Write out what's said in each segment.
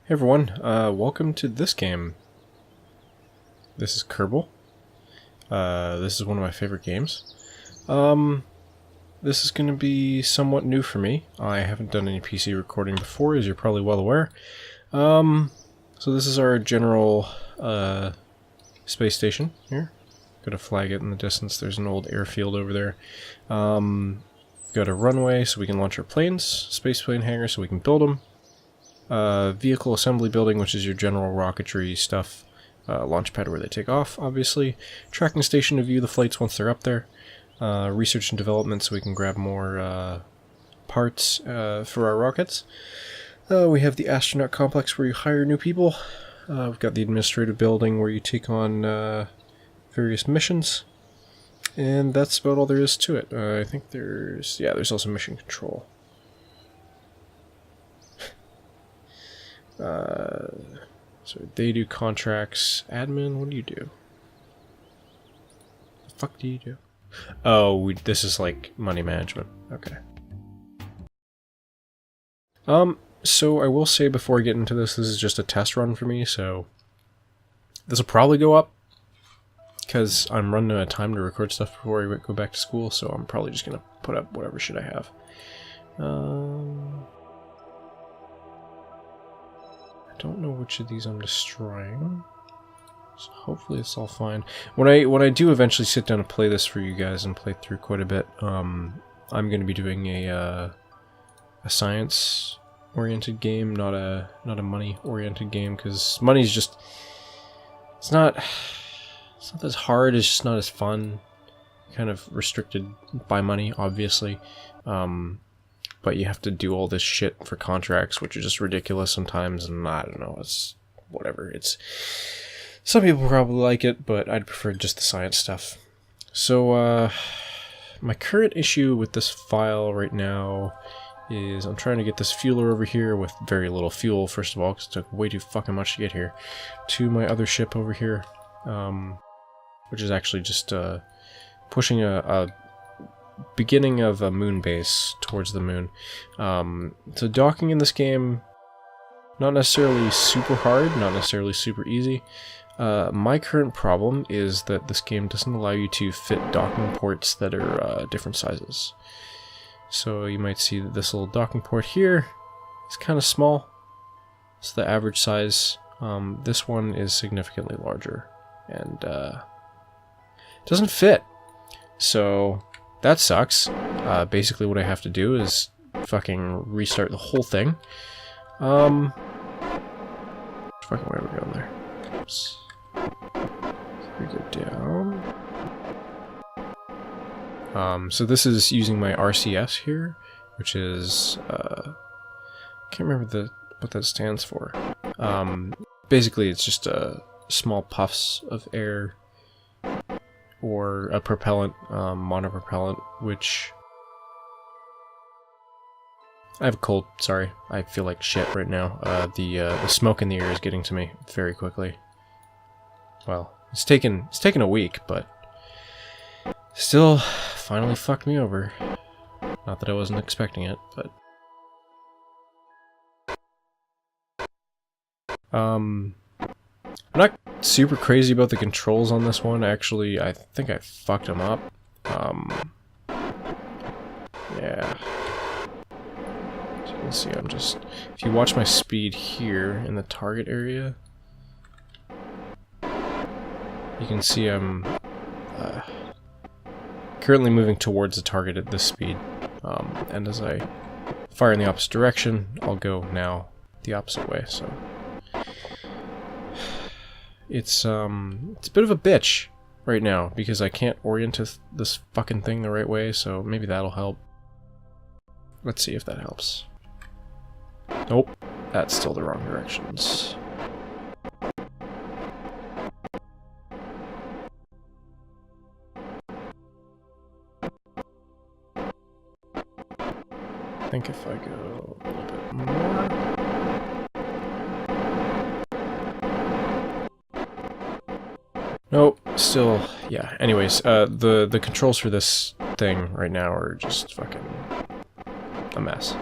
Hey everyone, welcome to this game. This is Kerbal. This is one of my favorite games. This is going to be somewhat new for me. I haven't done any PC recording before, as you're probably well aware. So this is our general space station here. Got a flag it in the distance. There's an old airfield over there. Got a runway so we can launch our planes. Space plane hangar so we can build them. Vehicle assembly building, which is your general rocketry stuff. Launch pad where they take off, obviously. Tracking station to view the flights once they're up there. Research and development so we can grab more parts for our rockets. We have the astronaut complex where you hire new people. We've got the administrative building where you take on various missions. And that's about all there is to it. I think there's also mission control. So they do contracts. Admin, what do you do? The fuck do you do? Oh, this is like money management. Okay. So I will say before I get into this is just a test run for me, so this will probably go up because I'm running out of time to record stuff before I go back to school, so I'm probably just gonna put up whatever shit I have. I don't know which of these I'm destroying, so hopefully it's all fine. When I do eventually sit down and play this for you guys and play through quite a bit, I'm going to be doing a science-oriented game, not a money-oriented game, because money's just it's not as hard, it's just not as fun. Kind of restricted by money, obviously. But you have to do all this shit for contracts, which are just ridiculous sometimes, and I don't know, it's whatever. Some people probably like it, but I'd prefer just the science stuff. So, my current issue with this file right now is I'm trying to get this fueler over here with very little fuel, first of all, because it took way too fucking much to get here, to my other ship over here, which is actually just pushing a beginning of a moon base towards the moon. So docking in this game, not necessarily super hard, not necessarily super easy. My current problem is that this game doesn't allow you to fit docking ports that are different sizes. So you might see that this little docking port here is kind of small. It's the average size. This one is significantly larger, and doesn't fit. So that sucks. Basically what I have to do is fucking restart the whole thing. Fucking where are we going there? Oops. We go down. So this is using my RCS here, which is can't remember what that stands for. Basically it's just small puffs of air or a propellant, monopropellant, which... I have a cold, sorry. I feel like shit right now. The smoke in the air is getting to me very quickly. Well, it's taken a week, but still finally fucked me over. Not that I wasn't expecting it, but... I'm not super crazy about the controls on this one. Actually, I think I fucked them up. Yeah. As you can see, if you watch my speed here in the target area, you can see I'm currently moving towards the target at this speed. And as I fire in the opposite direction, I'll go now the opposite way, so... It's a bit of a bitch right now, because I can't orient this fucking thing the right way, so maybe that'll help. Let's see if that helps. Nope, that's still the wrong directions. I think if I go a little bit more... Nope, still, yeah. Anyways, the controls for this thing right now are just fucking a mess.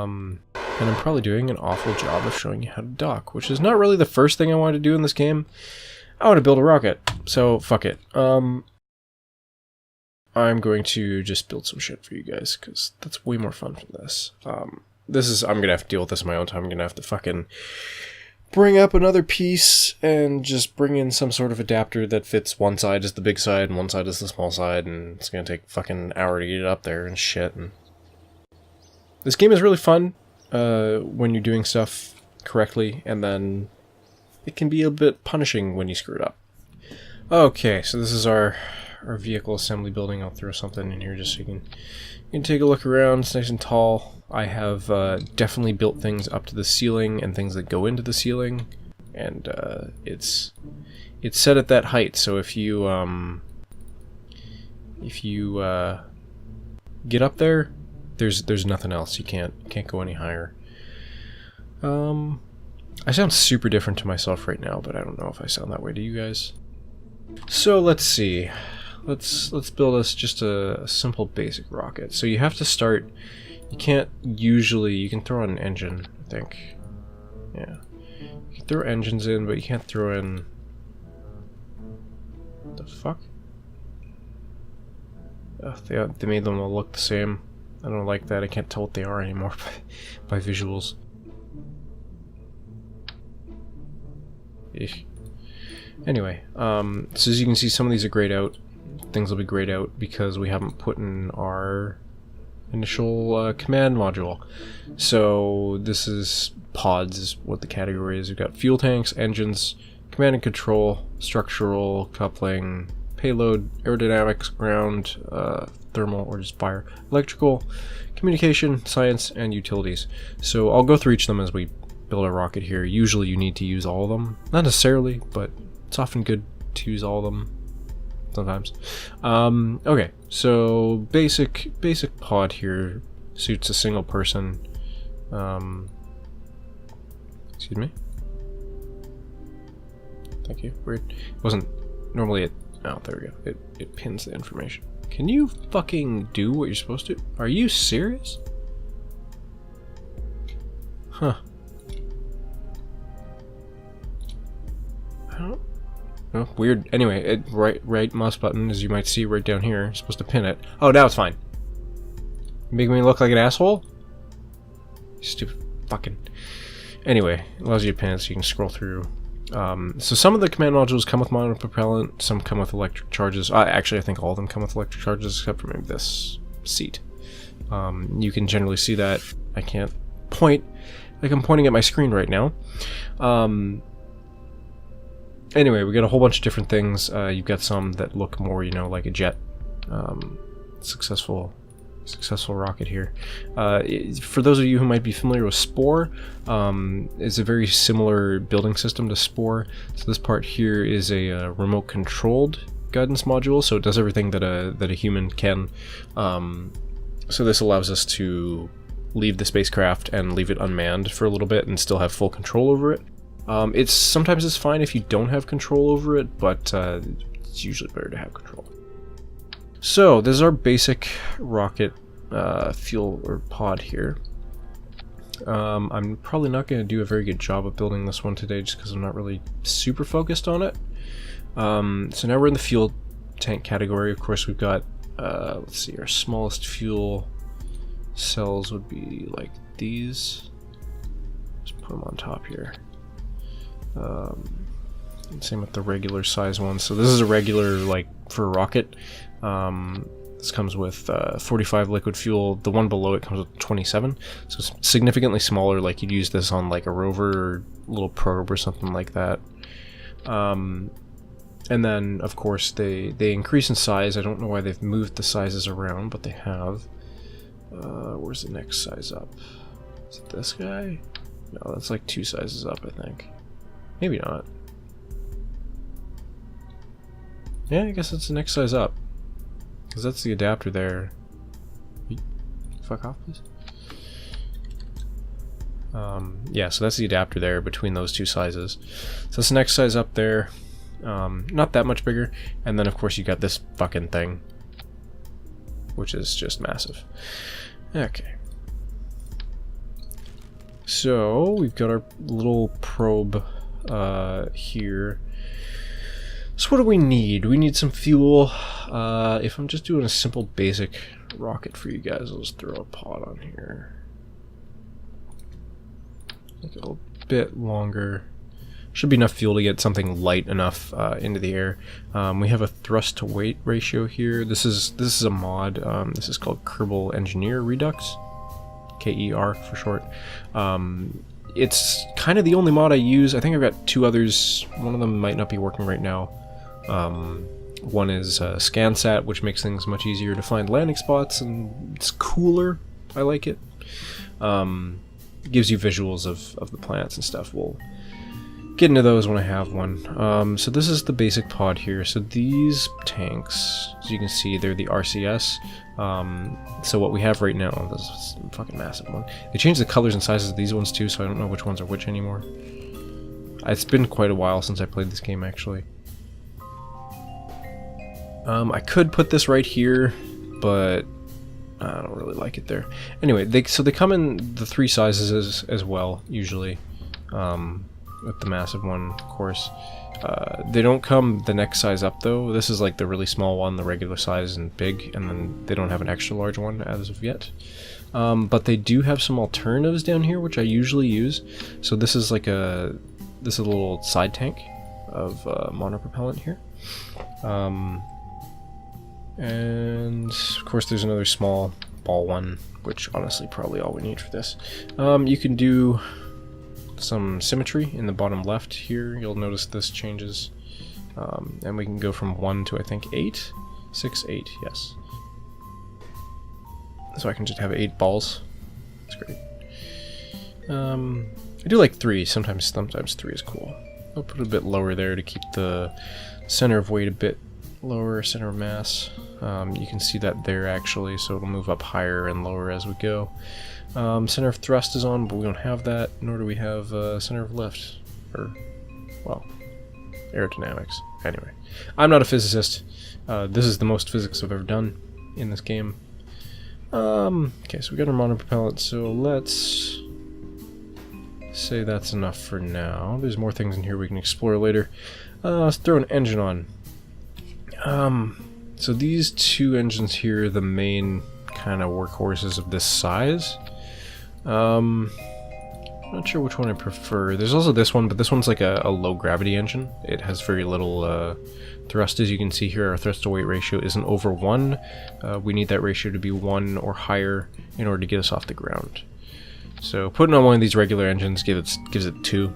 And I'm probably doing an awful job of showing you how to dock, which is not really the first thing I wanted to do in this game. I want to build a rocket, so fuck it. I'm going to just build some shit for you guys, because that's way more fun than this. I'm gonna have to deal with this on my own time. I'm gonna have to fucking bring up another piece and just bring in some sort of adapter that fits one side is the big side and one side is the small side, and it's gonna take fucking an hour to get it up there and shit. And this game is really fun when you're doing stuff correctly, and then it can be a bit punishing when you screw it up. Okay, so this is our vehicle assembly building. I'll throw something in here just so you can take a look around. It's nice and tall. I have definitely built things up to the ceiling and things that go into the ceiling, and it's set at that height. So if you get up there, there's nothing else. You can't go any higher. I sound super different to myself right now, but I don't know if I sound that way to you guys. So let's see. Let's build us just a simple basic rocket. So you have to start. You can't usually. You can throw in an engine, I think. Yeah, you can throw engines in, but you can't throw in. What the fuck? They made them all look the same. I don't like that. I can't tell what they are anymore by visuals. Eesh. Anyway, so as you can see, some of these are grayed out. Things will be grayed out because we haven't put in our initial command module. So this is pods, is what the category is. We've got fuel tanks, engines, command and control, structural, coupling, payload, aerodynamics, ground, thermal, or just fire, electrical, communication, science, and utilities. So I'll go through each of them as we build a rocket here. Usually you need to use all of them. Not necessarily, but it's often good to use all of them. Sometimes. Okay, so basic pod here suits a single person. Excuse me. Thank you. Weird. It wasn't normally it. Oh, there we go. It pins the information. Can you fucking do what you're supposed to? Are you serious? Huh. I don't. Oh, weird. Anyway, right mouse button, as you might see right down here. You're supposed to pin it. Oh, now it's fine. Making me look like an asshole? Stupid fucking. Anyway, it allows you to pin it so you can scroll through. So some of the command modules come with monopropellant, some come with electric charges. Actually, I think all of them come with electric charges except for maybe this seat. You can generally see that. I can't point like I'm pointing at my screen right now. Anyway, we got a whole bunch of different things. You've got some that look more, you know, like a jet. Successful rocket here. For those of you who might be familiar with Spore, it's a very similar building system to Spore. So this part here is a remote controlled guidance module, so it does everything that a human can. So this allows us to leave the spacecraft and leave it unmanned for a little bit and still have full control over it. Sometimes it's fine if you don't have control over it, but it's usually better to have control. So this is our basic rocket fuel or pod here. I'm probably not going to do a very good job of building this one today just because I'm not really super focused on it. So now we're in the fuel tank category. Of course, we've got, let's see, our smallest fuel cells would be like these. Just put them on top here. Same with the regular size ones. So this is a regular, like, for a rocket. This comes with 45 liquid fuel. The one below it comes with 27. So it's significantly smaller, like you'd use this on like a rover or little probe or something like that. And then, of course, they increase in size. I don't know why they've moved the sizes around, but they have. Where's the next size up? Is it this guy? No, that's like 2 sizes up, I think. Maybe not. Yeah, I guess it's the next size up. Because that's the adapter there. Fuck off, please. Yeah, so that's the adapter there between those 2 sizes. So that's the next size up there. Not that much bigger. And then, of course, you got this fucking thing, which is just massive. Okay. so we've got our little probe here. So what do we need? We need some fuel. If I'm just doing a simple basic rocket for you guys, I'll just throw a pod on here. Make it a little bit longer. Should be enough fuel to get something light enough into the air. We have a thrust to weight ratio here. This is a mod. This is called Kerbal Engineer Redux, KER for short. It's kind of the only mod I use. I think I've got two others. One of them might not be working right now. One is ScanSat, which makes things much easier to find landing spots, and it's cooler. I like it. Gives you visuals of the planets and stuff. We'll get into those when I have one. So this is the basic pod here. So these tanks, as you can see, they're the RCS. So what we have right now, this is a fucking massive one. They changed the colors and sizes of these ones too, so I don't know which ones are which anymore. It's been quite a while since I played this game, actually. I could put this right here, but I don't really like it there. Anyway, so they come in the 3 sizes as well, usually. With the massive one, of course. They don't come the next size up, though. This is like the really small one, the regular size and big, and then they don't have an extra large one as of yet. But they do have some alternatives down here, which I usually use. So this is like this is a little side tank of monopropellant here. And of course there's another small ball one, which honestly probably all we need for this. You can do some symmetry in the bottom left here. You'll notice this changes. And we can go from 1 to I think 8? 6, 8, yes. So I can just have 8 balls. That's great. I do like 3, sometimes 3 is cool. I'll put it a bit lower there to keep the center of weight a bit lower, center of mass. You can see that there actually, so it'll move up higher and lower as we go. Center of thrust is on, but we don't have that, nor do we have center of lift, or, well, aerodynamics. Anyway, I'm not a physicist. This is the most physics I've ever done in this game. Okay, so we got our monopropellant, so let's say that's enough for now. There's more things in here we can explore later. Let's throw an engine on. So these 2 engines here are the main kind of workhorses of this size. I'm not sure which one I prefer. There's also this one, but this one's like a low gravity engine. It has very little thrust, as you can see here. Our thrust to weight ratio isn't over 1. We need that ratio to be 1 or higher in order to get us off the ground. So putting on one of these regular engines gives it 2.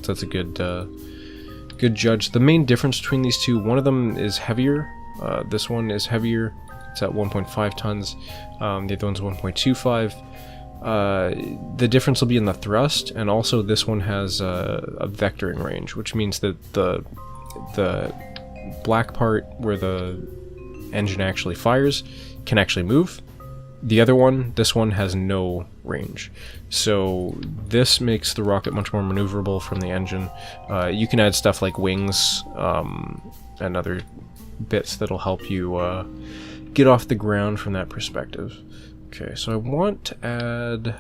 So that's a good judge. The main difference between these two, one of them is heavier. This one is heavier. It's at 1.5 tons. The other one's 1.25. The difference will be in the thrust, and also this one has a vectoring range, which means that the black part where the engine actually fires can actually move. The other one, this one, has no range. So this makes the rocket much more maneuverable from the engine. You can add stuff like wings and other bits that'll help you get off the ground from that perspective. Okay, so I want to add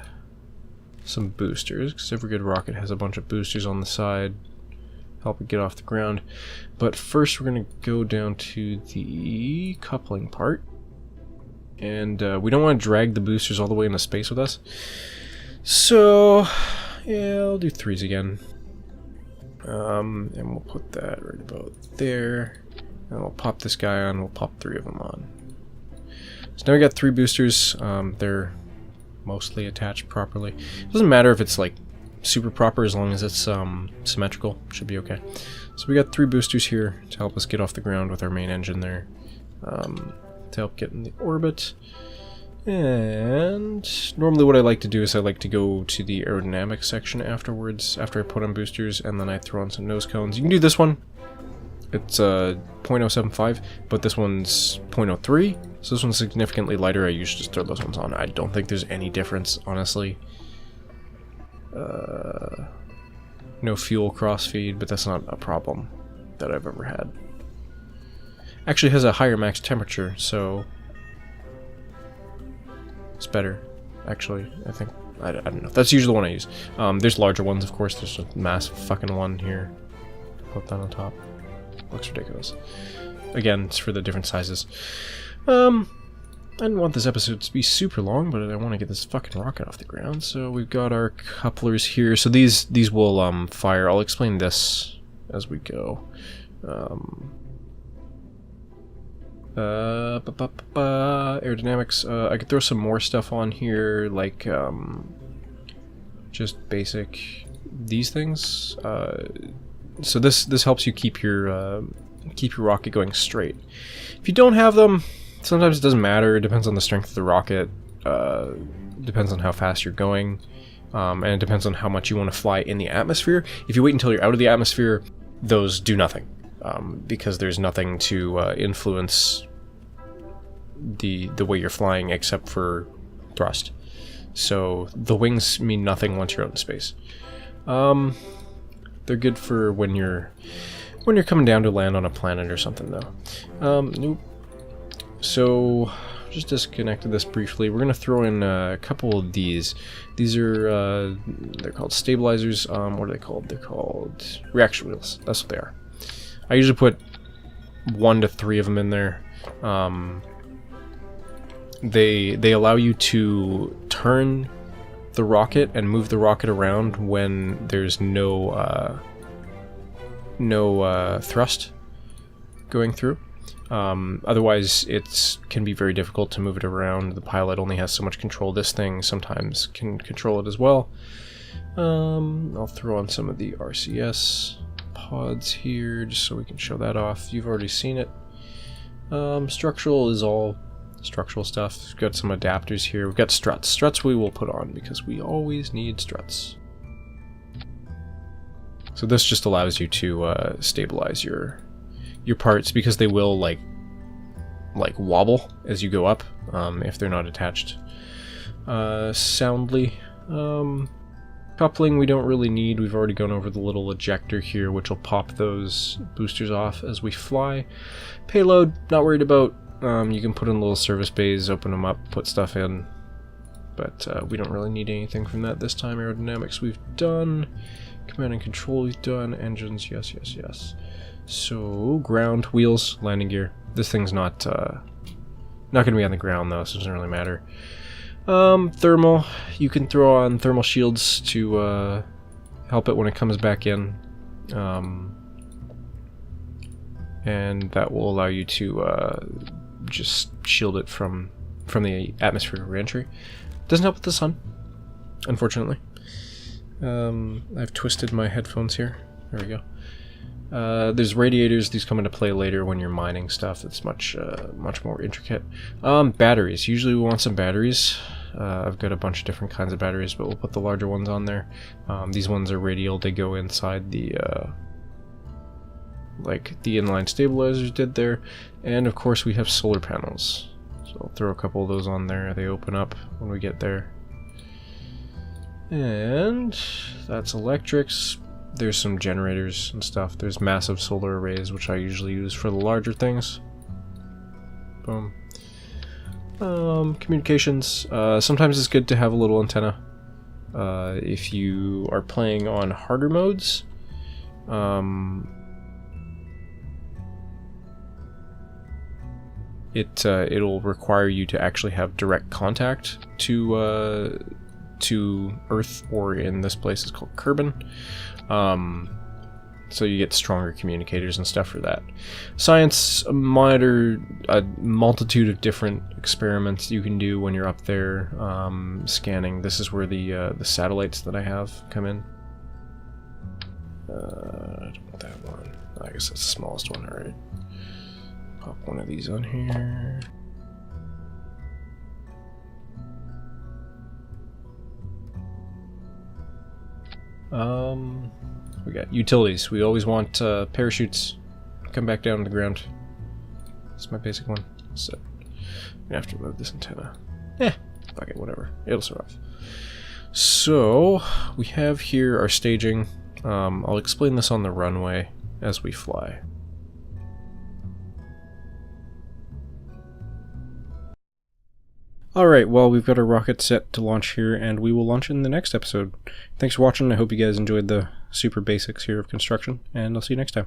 some boosters, because every good rocket has a bunch of boosters on the side, help it get off the ground. But first we're going to go down to the coupling part. And we don't want to drag the boosters all the way into space with us. So, yeah, I'll do 3s again. And we'll put that right about there. And we'll pop this guy on, we'll pop 3 of them on. So now we got 3 boosters. They're mostly attached properly. It doesn't matter if it's like super proper as long as it's symmetrical. Should be okay. So we got 3 boosters here to help us get off the ground with our main engine there. To help get in the orbit. And normally what I like to do is I like to go to the aerodynamics section afterwards, after I put on boosters, and then I throw on some nose cones. You can do this one. It's 0.075, but this one's 0.03, so this one's significantly lighter. I usually just throw those ones on. I don't think there's any difference, honestly. No fuel crossfeed, but that's not a problem that I've ever had. Actually has a higher max temperature, so it's better, actually, I think. I don't know. That's usually the one I use. There's larger ones, of course. There's a massive fucking one here. Put that on top. Looks ridiculous. Again, it's for the different sizes. I didn't want this episode to be super long, but I want to get this fucking rocket off the ground. So we've got our couplers here. So these will fire. I'll explain this as we go. Aerodynamics. I could throw some more stuff on here, like just basic these things. So this helps you keep your rocket going straight. If you don't have them, sometimes it doesn't matter. It depends on the strength of the rocket. Depends on how fast you're going, and it depends on how much you want to fly in the atmosphere. If you wait until you're out of the atmosphere, those do nothing. Because there's nothing to influence the way you're flying except for thrust. So the wings mean nothing once you're out in space. They're good for when you're coming down to land on a planet or something, though. Nope. So just disconnected this briefly. We're gonna throw in a couple of these. These are they're called stabilizers. What are they called? They're called reaction wheels. That's what they are. I usually put 1 to 3 of them in there. They allow you to turn the rocket and move the rocket around when there's no thrust going through. Otherwise, it can be very difficult to move it around. The pilot only has so much control. This thing sometimes can control it as well. I'll throw on some of the RCS pods here just so we can show that off. You've already seen it. Structural is all structural stuff. We've got some adapters here. We've got struts. Struts we will put on because we always need struts. So this just allows you to stabilize your parts, because they will like wobble as you go up if they're not attached soundly. Coupling we don't really need. We've already gone over the little ejector here, which will pop those boosters off as we fly. Payload, not worried about. You can put in little service bays, open them up, put stuff in, but we don't really need anything from that this time. Aerodynamics we've done. Command and control we've done. Engines, yes, yes, yes. So, ground, wheels, landing gear. This thing's not going to be on the ground though, so it doesn't really matter. Thermal, you can throw on thermal shields to help it when it comes back in, and that will allow you to just shield it from the atmospheric re-entry. Doesn't help with the sun, unfortunately. I've twisted my headphones here. There we go. There's radiators. These come into play later when you're mining stuff. It's much more intricate. Batteries. Usually we want some batteries. I've got a bunch of different kinds of batteries, but we'll put the larger ones on there. These ones are radial. They go inside the like the inline stabilizers did there. And of course we have solar panels. So I'll throw a couple of those on there. They open up when we get there. And that's electrics. There's some generators and stuff. There's massive solar arrays, which I usually use for the larger things. Boom. Communications. Sometimes it's good to have a little antenna. If you are playing on harder modes, it'll require you to actually have direct contact to Earth, or in this place it's called Kerbal. So you get stronger communicators and stuff for that. Science, monitor a multitude of different experiments you can do when you're up there scanning. This is where the satellites that I have come in. I don't want that one. I guess that's the smallest one. Alright. Pop one of these on here. We got utilities. We always want parachutes. Come back down to the ground. That's my basic one. So I'm gonna have to remove this antenna. Fuck it, whatever. It'll survive. So we have here our staging. I'll explain this on the runway as we fly. Alright, well, we've got our rocket set to launch here, and we will launch it in the next episode. Thanks for watching. I hope you guys enjoyed the super basics here of construction, and I'll see you next time.